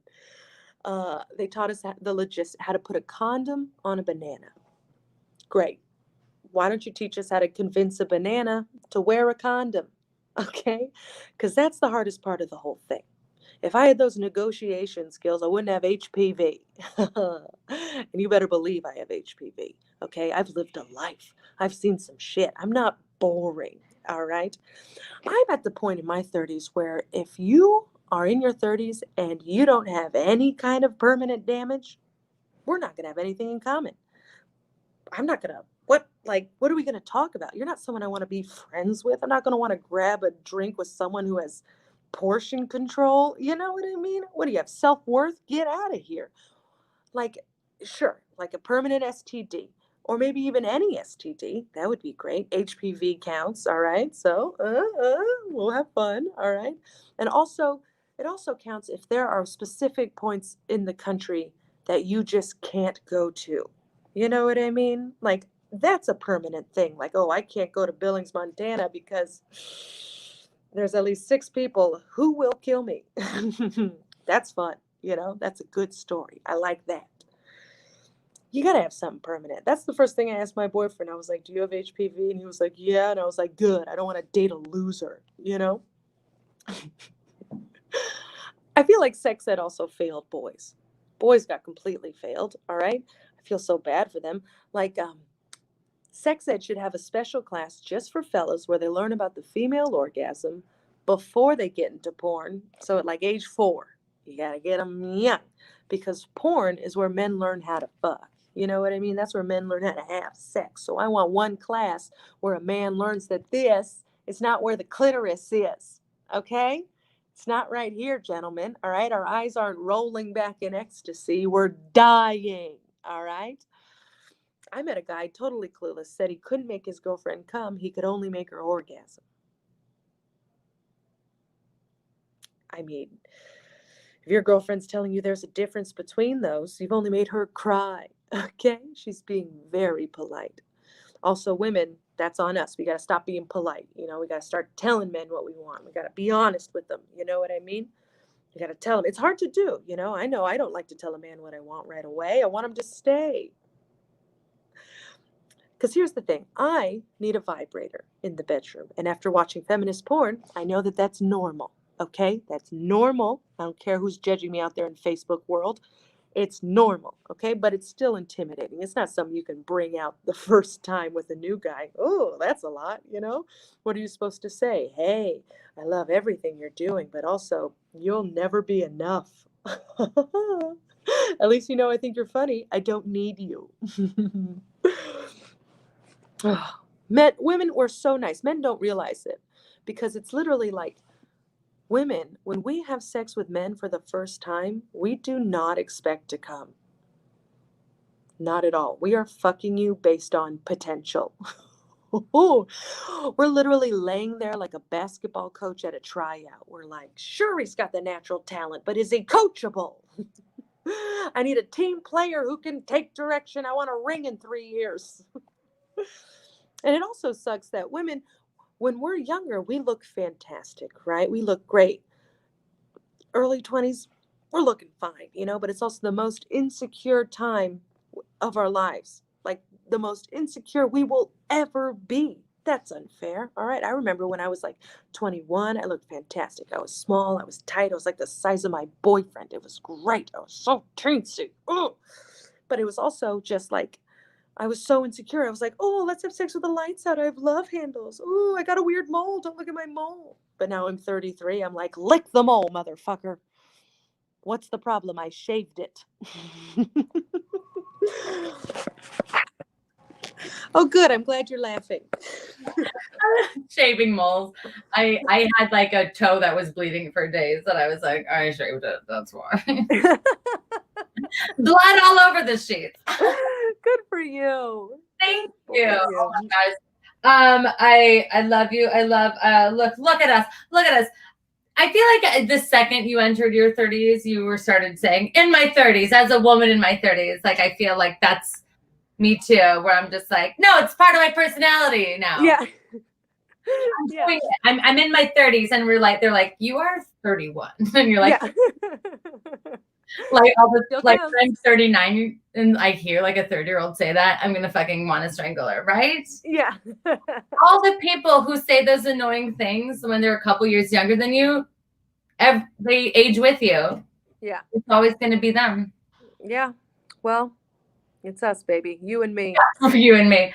They taught us the logistics, how to put a condom on a banana. Great. Why don't you teach us how to convince a banana to wear a condom? Okay? Because that's the hardest part of the whole thing. If I had those negotiation skills, I wouldn't have HPV. And you better believe I have HPV. Okay? I've lived a life. I've seen some shit. I'm not boring. All right? I'm at the point in my 30s where if you are in your 30s and you don't have any kind of permanent damage, we're not going to have anything in common. I'm not going to, what are we going to talk about? You're not someone I want to be friends with. I'm not going to want to grab a drink with someone who has portion control. You know what I mean? What do you have? Self-worth? Get out of here. Like, sure, like a permanent STD, or maybe even any STD. That would be great. HPV counts. All right. So we'll have fun. All right. And also, it also counts if there are specific points in the country that you just can't go to. You know what I mean? Like, that's a permanent thing. Like, oh, I can't go to Billings, Montana because there's at least 6 people who will kill me. That's fun. That's a good story. I like that. You got to have something permanent. That's the first thing I asked my boyfriend. I was like, do you have HPV? And he was like, yeah. And I was like, good. I don't want to date a loser, you know? I feel like sex ed also failed boys. Boys got completely failed, all right? I feel so bad for them. Like, sex ed should have a special class just for fellas where they learn about the female orgasm before they get into porn. So at like age 4, you got to get them young, because porn is where men learn how to fuck. You know what I mean? That's where men learn how to have sex. So I want one class where a man learns that this is not where the clitoris is, okay? It's not right here, gentlemen, all right? Our eyes aren't rolling back in ecstasy. We're dying, all right? I met a guy totally clueless, said he couldn't make his girlfriend come. He could only make her orgasm. I mean, if your girlfriend's telling you there's a difference between those, you've only made her cry, okay? She's being very polite. Also, women, that's on us. We got to stop being polite. You know, we got to start telling men what we want. We got to be honest with them. You know what I mean? You got to tell them. It's hard to do. You know I don't like to tell a man what I want right away. I want him to stay. Because here's the thing. I need a vibrator in the bedroom. And after watching feminist porn, I know that that's normal. Okay? That's normal. I don't care who's judging me out there in Facebook world. It's normal, okay? But it's still intimidating. It's not something you can bring out the first time with a new guy. Oh, that's a lot, you know? What are you supposed to say? Hey, I love everything you're doing, but also, you'll never be enough. At least you know I think you're funny. I don't need you. Women were so nice. Men don't realize it, because it's literally like, women, when we have sex with men for the first time, we do not expect to come. Not at all. We are fucking you based on potential. We're literally laying there like a basketball coach at a tryout. We're like, sure, he's got the natural talent, but is he coachable? I need a team player who can take direction. I want a ring in 3 years. And it also sucks that women, when we're younger, we look fantastic, right? We look great. Early 20s, we're looking fine, you know, but it's also the most insecure time of our lives. Like, the most insecure we will ever be. That's unfair, all right? I remember when I was like 21, I looked fantastic. I was small, I was tight, I was like the size of my boyfriend. It was great. I was so teensy. Ugh. But it was also just like, I was so insecure. I was like, oh, let's have sex with the lights out. I have love handles. Oh, I got a weird mole. Don't look at my mole. But now I'm 33. I'm like, lick the mole, motherfucker. What's the problem? I shaved it. Oh, good. I'm glad you're laughing. Shaving moles. I had like a toe that was bleeding for days, and I was like, I shaved it. That's why. Blood all over the sheets. Good for you. Thank you. Oh my guys. I love you. I love look at us. Look at us. I feel like the second you entered your 30s, you were started saying, in my 30s, as a woman in my 30s. Like, I feel like that's me too, where I'm just like, no, it's part of my personality now. Yeah. I'm in my 30s, and they're like, you are 31. And you're like, like, all the, like, when I'm 39 and I hear like a 30-year-old say that, I'm gonna fucking want to strangle her, right? Yeah. All the people who say those annoying things when they're a couple years younger than you, they age with you. Yeah. It's always gonna be them. Yeah. Well, it's us, baby. You and me. Yeah, you and me.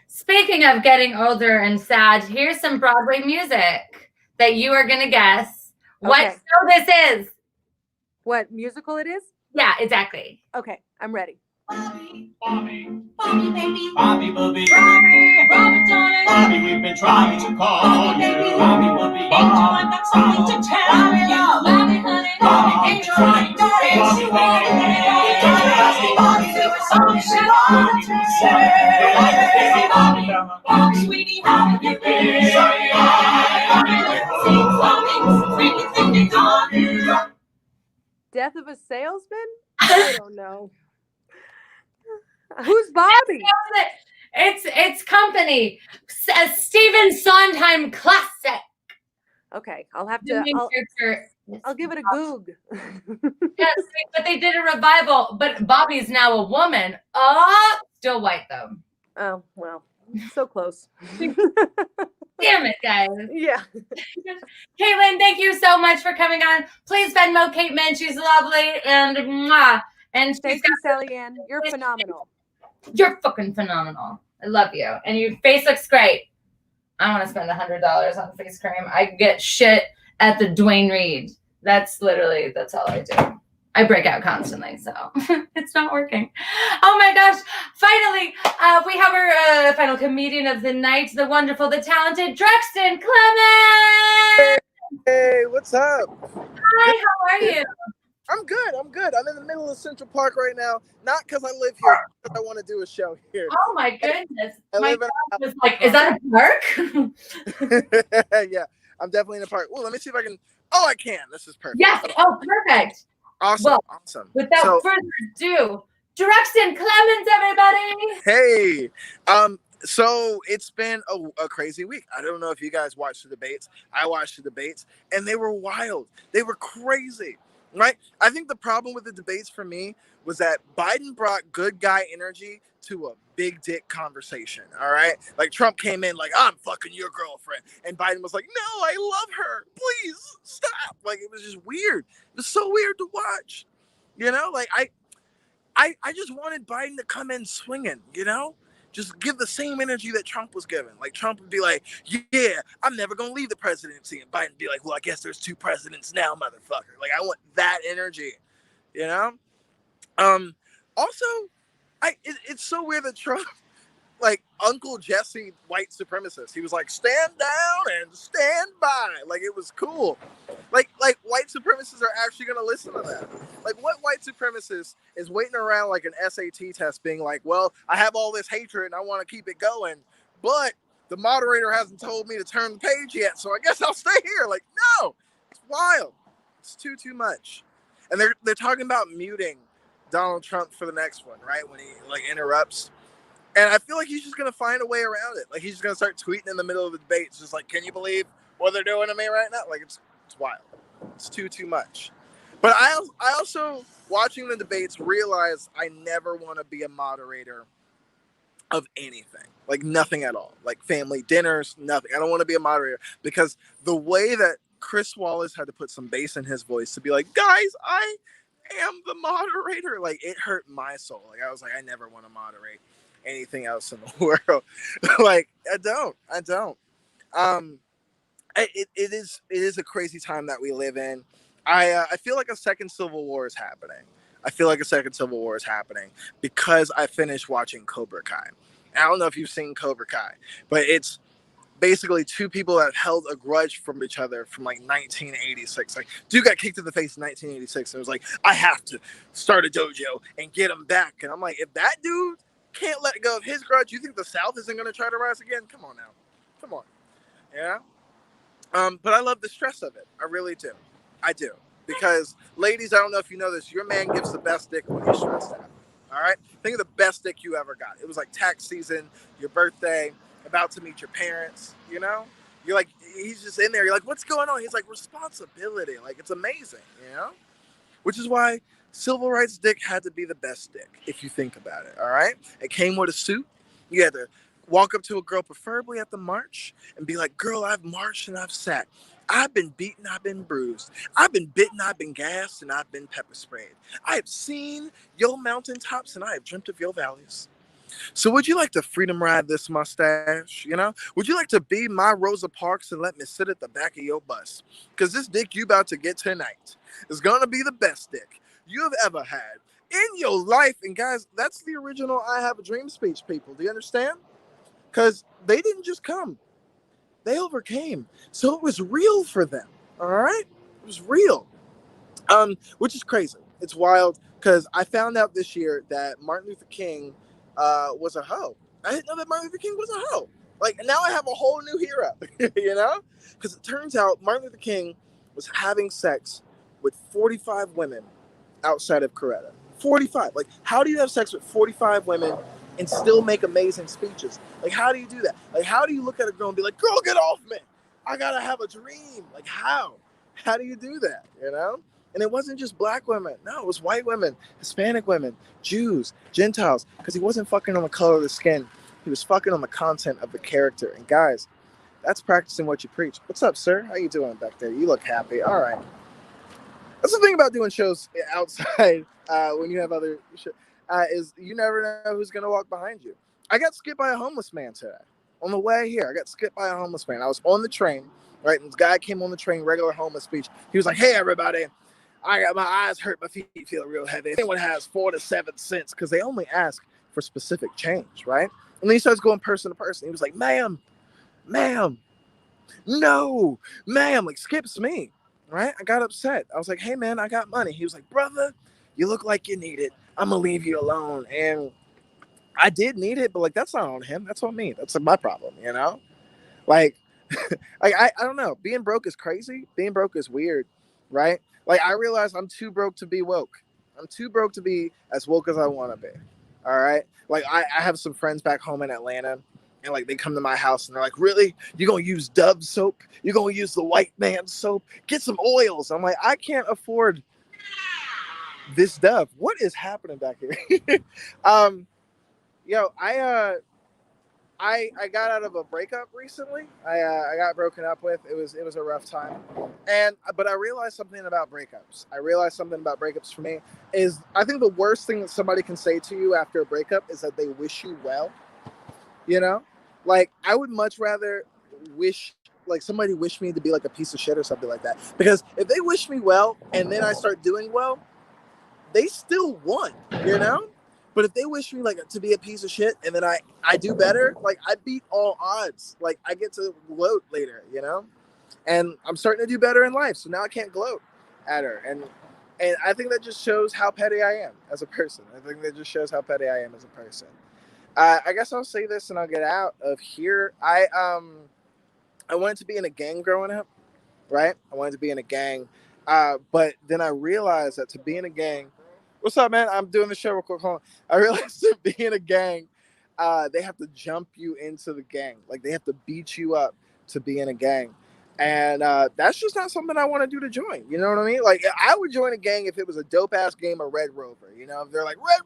Speaking of getting older and sad, here's some Broadway music that you are gonna guess what show this is. What musical it is? Yeah, exactly. Okay, I'm ready. Bobby, Bobby, Bobby, baby, Bobby, Bobby, Bobby, Bobby, darling, Bobby, we've been trying to call you, Bobby, Bobby, Bobby, I've got something to tell Bobby, love, Bobby, honey, Bobby, ain't trying to Bobby, Bobby, there was something she wanted to say, Bobby, Bobby, Bobby, sweetie, how have you been? Bobby, Bobby, on you. Death of a Salesman? I don't know. Who's Bobby? It's Company. A Stephen Sondheim classic. Okay, I'll have to. I'll give it a goog. Yes, but they did a revival. But Bobby's now a woman. Oh, still white though. Oh, well, so close. Damn it, guys. Yeah. Caitlin, thank you so much for coming on. Please Venmo Caitlin. She's lovely and mwah. And Thank you, Sally Ann. You're phenomenal. You're fucking phenomenal. I love you. And your face looks great. I want to spend $100 on face cream. I get shit at the Dwayne Reed. That's all I do. I break out constantly, so it's not working. Oh my gosh. Finally, we have our final comedian of the night, the wonderful, the talented Drexton Clemons. Hey, what's up? Hi, how are you? I'm good. I'm in the middle of Central Park right now. Not because I live here, but I want to do a show here. Oh my goodness. I My live in dad was like, is that a park? Yeah, I'm definitely in a park. Well, let me see if I can. Oh, I can. This is perfect. Yes. Oh, perfect. Awesome. Well, Awesome. Without further ado, Drexton Clemons, everybody. Hey. So it's been a crazy week. I don't know if you guys watched the debates. I watched the debates, and they were wild. They were crazy, right? I think the problem with the debates for me was that Biden brought good guy energy to a big dick conversation, all right? Like Trump came in like, I'm fucking your girlfriend. And Biden was like, no, I love her. Please stop. Like, it was just weird. It was so weird to watch. You know, like I just wanted Biden to come in swinging, you know? Just give the same energy that Trump was giving. Like Trump would be like, yeah, I'm never going to leave the presidency. And Biden would be like, well, I guess there's 2 presidents now, motherfucker. Like I want that energy, you know? Also, it's so weird that Trump, like Uncle Jesse, white supremacist, he was like, stand down and stand by. Like it was cool. Like white supremacists are actually going to listen to that. Like what white supremacist is waiting around like an SAT test being like, well, I have all this hatred and I want to keep it going, but the moderator hasn't told me to turn the page yet, so I guess I'll stay here. Like, no, it's wild. It's too much. And they're talking about muting Donald Trump for the next one, right? When he like interrupts. And I feel like he's just going to find a way around it. Like he's just going to start tweeting in the middle of the debate. It's just like, can you believe what they're doing to me right now? Like it's wild. It's too much. But I also, watching the debates, realized I never want to be a moderator of anything. Like nothing at all. Like family dinners, nothing. I don't want to be a moderator because the way that Chris Wallace had to put some bass in his voice to be like, guys, I am the moderator. Like it hurt my soul. Like I was like, I never want to moderate anything else in the world. Like I don't. It is a crazy time that we live in. I feel like a second civil war is happening. Because I finished watching Cobra Kai. I don't know if you've seen Cobra Kai, but it's basically 2 people that held a grudge from each other from like 1986. Like dude got kicked in the face in 1986 and was like, I have to start a dojo and get him back. And I'm like, if that dude can't let go of his grudge, you think the South isn't going to try to rise again? Come on now. Come on. Yeah. But I love the stress of it. I really do. I do. Because ladies, I don't know if you know this, your man gives the best dick when he's stressed out. All right? Think of the best dick you ever got. It was like tax season, your birthday, about to meet your parents, you know? You're like, he's just in there. You're like, what's going on? He's like, responsibility. Like, it's amazing, you know? Which is why civil rights dick had to be the best dick, if you think about it, all right? It came with a suit. You had to walk up to a girl, preferably at the march, and be like, girl, I've marched and I've sat. I've been beaten, I've been bruised. I've been bitten, I've been gassed, and I've been pepper sprayed. I have seen your mountaintops, and I have dreamt of your valleys. So would you like to freedom ride this mustache, you know? Would you like to be my Rosa Parks and let me sit at the back of your bus? Because this dick you about to get tonight is going to be the best dick you have ever had in your life. And guys, that's the original I Have a Dream speech, people. Do you understand? Because they didn't just come. They overcame. So it was real for them. All right? It was real. Which is crazy. It's wild because I found out this year that Martin Luther King was a hoe. I didn't know that Martin Luther King was a hoe. Like, now I have a whole new hero, you know? Because it turns out Martin Luther King was having sex with 45 women outside of Coretta. 45. Like, how do you have sex with 45 women and still make amazing speeches? Like, how do you do that? Like, how do you look at a girl and be like, girl, get off me. I gotta have a dream. Like, how? How do you do that? You know? And it wasn't just black women. No, it was white women, Hispanic women, Jews, Gentiles. Because he wasn't fucking on the color of the skin. He was fucking on the content of the character. And guys, that's practicing what you preach. What's up, sir? How you doing back there? You look happy. All right. That's the thing about doing shows outside when you have other shows, is you never know who's going to walk behind you. I got skipped by a homeless man today. On the way here, I got skipped by a homeless man. I was on the train, right? And this guy came on the train, regular homeless speech. He was like, hey, everybody. I got my eyes hurt, my feet feel real heavy. Anyone has 4 to 7 cents, because they only ask for specific change, right? And then he starts going person to person. He was like, ma'am, no, ma'am, like skips me, right? I got upset. I was like, hey, man, I got money. He was like, brother, you look like you need it. I'm going to leave you alone. And I did need it, but like, that's not on him. That's on me. That's my problem, you know? Like, I don't know. Being broke is crazy. Being broke is weird, right? Like, I realize I'm too broke to be woke. I'm too broke to be as woke as I want to be. All right. Like, I have some friends back home in Atlanta, and like they come to my house and they're like, really? You're going to use Dove soap? You're going to use the white man soap? Get some oils. I'm like, I can't afford this Dove. What is happening back here? I got out of a breakup recently. I got broken up with. It was a rough time. But I realized something about breakups. For me is, I think the worst thing that somebody can say to you after a breakup is that they wish you well. You know? Like, I would much rather somebody wish me to be like a piece of shit or something like that. Because if they wish me well and then I start doing well, they still won, you know? But if they wish me like to be a piece of shit and then I do better, like I beat all odds. Like I get to gloat later, you know? And I'm starting to do better in life. So now I can't gloat at her. And I think that just shows how petty I am as a person. I guess I'll say this and I'll get out of here. I wanted to be in a gang growing up, right? I wanted to be in a gang. But then I realized that to be in a gang, what's up, man? I'm doing the show real quick. Hold on. I realized to be in a gang, they have to jump you into the gang. Like they have to beat you up to be in a gang. And that's just not something I want to do to join. You know what I mean? Like I would join a gang if it was a dope ass game of Red Rover. You know, if they're like Red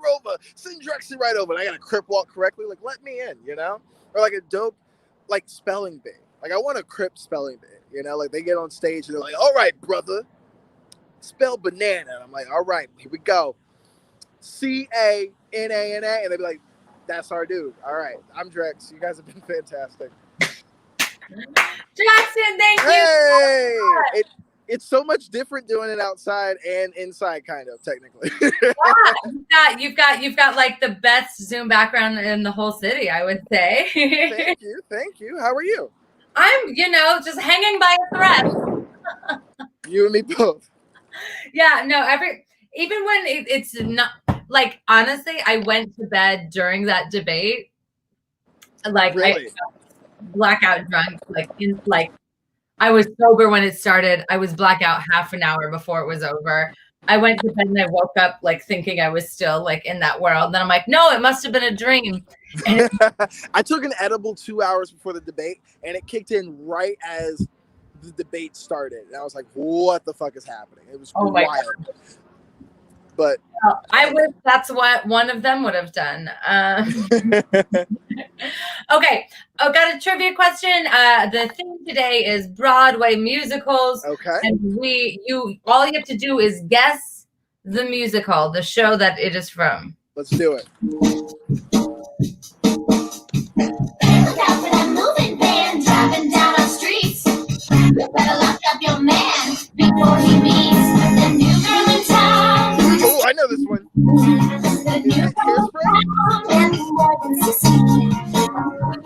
Rover, send Drexton right over. And I got to crip walk correctly. Like let me in, you know? Or like a dope like spelling bee. Like I want a crip spelling bee. You know, like they get on stage and they're like, all right, brother, spell banana. And I'm like, all right, here we go. C-A-N-A-N-A. And they'd be like, that's our dude. All right, I'm Drex. You guys have been fantastic. Jackson, thank you. Hey, it's so much different doing it outside and inside, kind of technically. Yeah, you've got like the best Zoom background in the whole city, I would say. Thank you. How are you? I'm, just hanging by a thread. You and me both. Yeah, no, even when it's not like, honestly, I went to bed during that debate. Like really? I blackout drunk, I was sober when it started. I was blackout half an hour before it was over. I went to bed and I woke up thinking I was still in that world. Then I'm like, no, it must have been a dream. And I took an edible 2 hours before the debate and it kicked in right as the debate started. And I was like, what the fuck is happening? It was wild. But I wish that's what one of them would have done. Okay. I've got a trivia question. The theme today is Broadway musicals. Okay. And all you have to do is guess the musical, the show that it is from. Let's do it. Look out for that moving van driving down our streets. You better lock up your man before he meets the new girl in town. Oh, I know this one.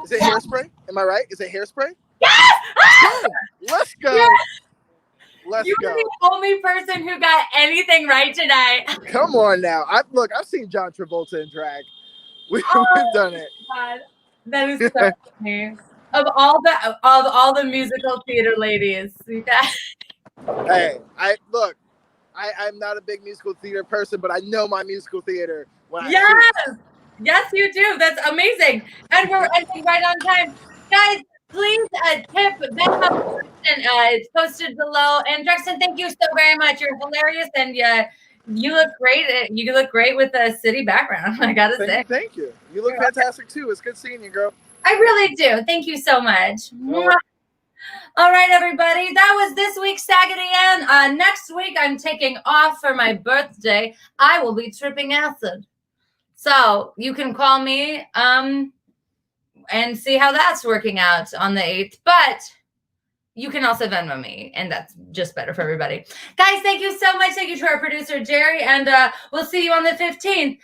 Is it Hairspray? Am I right? Is it Hairspray? Yes! Let's go. Yes! Let's You're go. the only person who got anything right today. Come on now. I've seen John Travolta in drag. We've done it. God, that is so funny. Of all the musical theater ladies, you guys. Hey, I'm not a big musical theater person, but I know my musical theater. Yes, you do. That's amazing. And we're ending right on time. Guys, please tip Venmo. It's posted below. And Drexton, thank you so very much. You're hilarious, and you look great. You look great with a city background. I gotta say, Thank you. You look fantastic too. It's good seeing you, girl. I really do. Thank you so much. Well, All right, everybody. That was this week's Saggety Ann. Next week, I'm taking off for my birthday. I will be tripping acid. So you can call me and see how that's working out on the 8th. But you can also Venmo me, and that's just better for everybody. Guys, thank you so much. Thank you to our producer, Jerry, and we'll see you on the 15th.